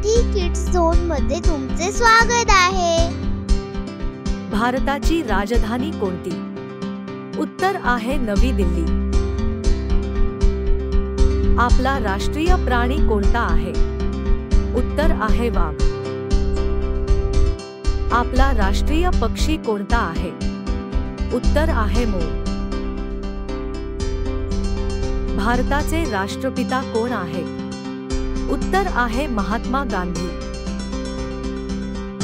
Marathi kids zone मध्ये तुमचे स्वागत आहे। भारताची राजधानी कोणती? उत्तर आहे नवी दिल्ली। आपला राष्ट्रीय प्राणी कोणता आहे? उत्तर आहे वाघ। आपला राष्ट्रीय पक्षी कोणता आहे? उत्तर आहे मोर। भारताचे राष्ट्रपिता कोण आहेत? उत्तर आहे महात्मा गांधी।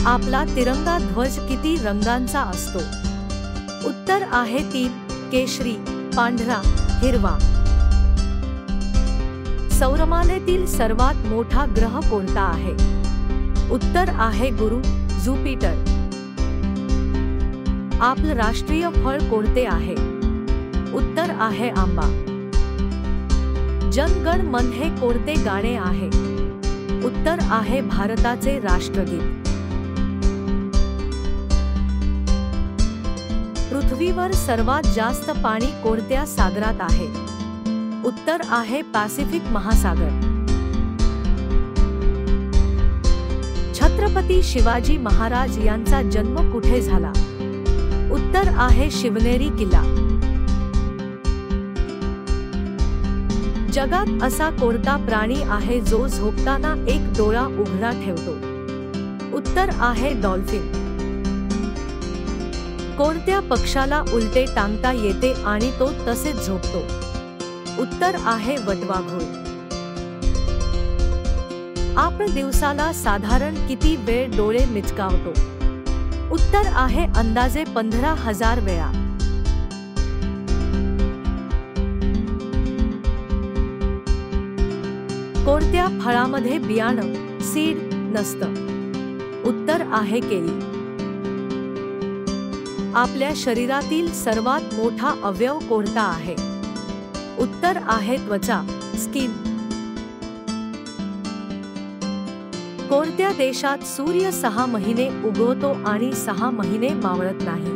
आपला तिरंगा ध्वज किती रंगांचा असतो? उत्तर आहे 3, केशरी, पांढरा, हिरवा। सौरमालेतील सर्वात मोठा ग्रह कोणता आहे? उत्तर आहे गुरु, जुपिटर। आपलं राष्ट्रीय फळ कोणते आहे? उत्तर आहे आंबा। जन गण मन हे कोणते गाणे आहे? उत्तर आहे भारताचे राष्ट्रगीत। पृथ्वीवर सर्वात जास्त पाणी कोणत्या सागरात आहे? उत्तर आहे पॅसिफिक महासागर। छत्रपती शिवाजी महाराज यांचा जन्म कुठे झाला? उत्तर आहे शिवनेरी किल्ला। जगात असा कोणता प्राणी आहे जो झोपताना एक डोळा उघडा ठेवतो? उत्तर आहे डॉल्फिन। कोणत्या पक्षाला उलटे टांगता येते आणि तो तसेच झोपतो? उत्तर आहे वटवाघूळ। आपण दिवसाला साधारण किती वेळ डोळे मिचकावतो? उत्तर आहे अंदाजे 15,000 वेळा। कोणत्या फळामध्ये बियाणं सीड नसतं? उत्तर आहे केळी। आपल्या शरीरातील सर्वात मोठा अवयव कोणता आहे? उत्तर आहे त्वचा, स्किन। कोणत्या देशात सूर्य 6 महिने उगवतो आणि 6 महिने मावळत नाही?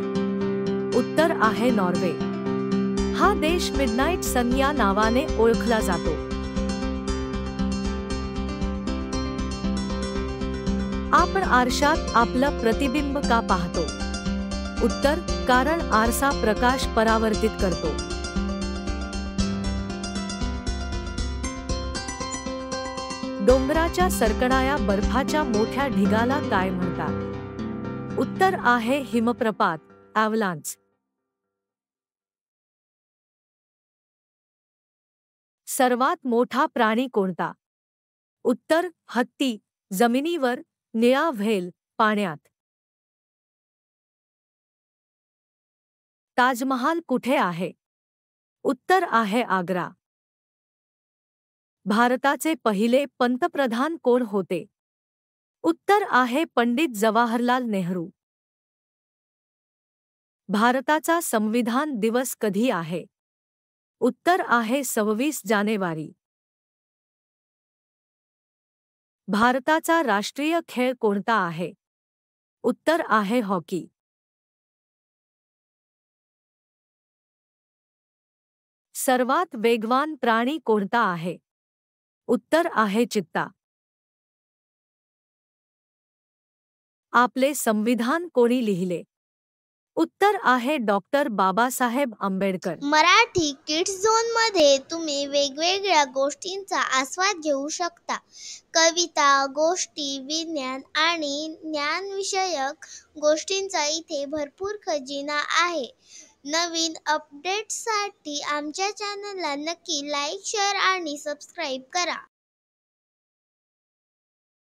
उत्तर आहे नॉर्वे। हा देश मिडनाईट सन या नावाने ओळखला जातो। आपण आरशात आपलं प्रतिबिंब का पाहतो? उत्तर कारण आरसा प्रकाश परावर्तित करतो। डोंगराच्या सरकणाऱ्या बर्फाच्या मोठ्या ढिगाला काय म्हणतात? उत्तर आहे हिमप्रपात, ॲव्हलांच। सर्वात मोठा प्राणी कोणता? उत्तर हत्ती, जमिनीवर, निळा व्हेल, पाण्यात। ताजमहाल कुठे आहे? उत्तर आहे आग्रा। भारताचे पहिले पंतप्रधान कोण होते? उत्तर आहे पंडित जवाहरलाल नेहरू। भारताचा संविधान दिवस कधी आहे? उत्तर आहे 26 जानेवारी। भारताचा राष्ट्रीय खेळ कोणता आहे? उत्तर आहे हॉकी। सर्वात वेगवान प्राणी कोणता आहे? उत्तर आहे चित्ता। आपले संविधान कोणी लिहिले? उत्तर आहे doctor Babasaheb Ambedkar. Marathi kids zone मध्ये तुम्ही वेगवेगळ्या गोष्टींचा आस्वाद घेऊ शकता। कविता, गोष्टी, विज्ञान आणि ज्ञानविषयक गोष्टींचा इथे भरपूर खजिना आहे। नवीन अपडेट्ससाठी आमच्या चॅनलला नक्की लाईक, शेअर आणि सबस्क्राईब करा।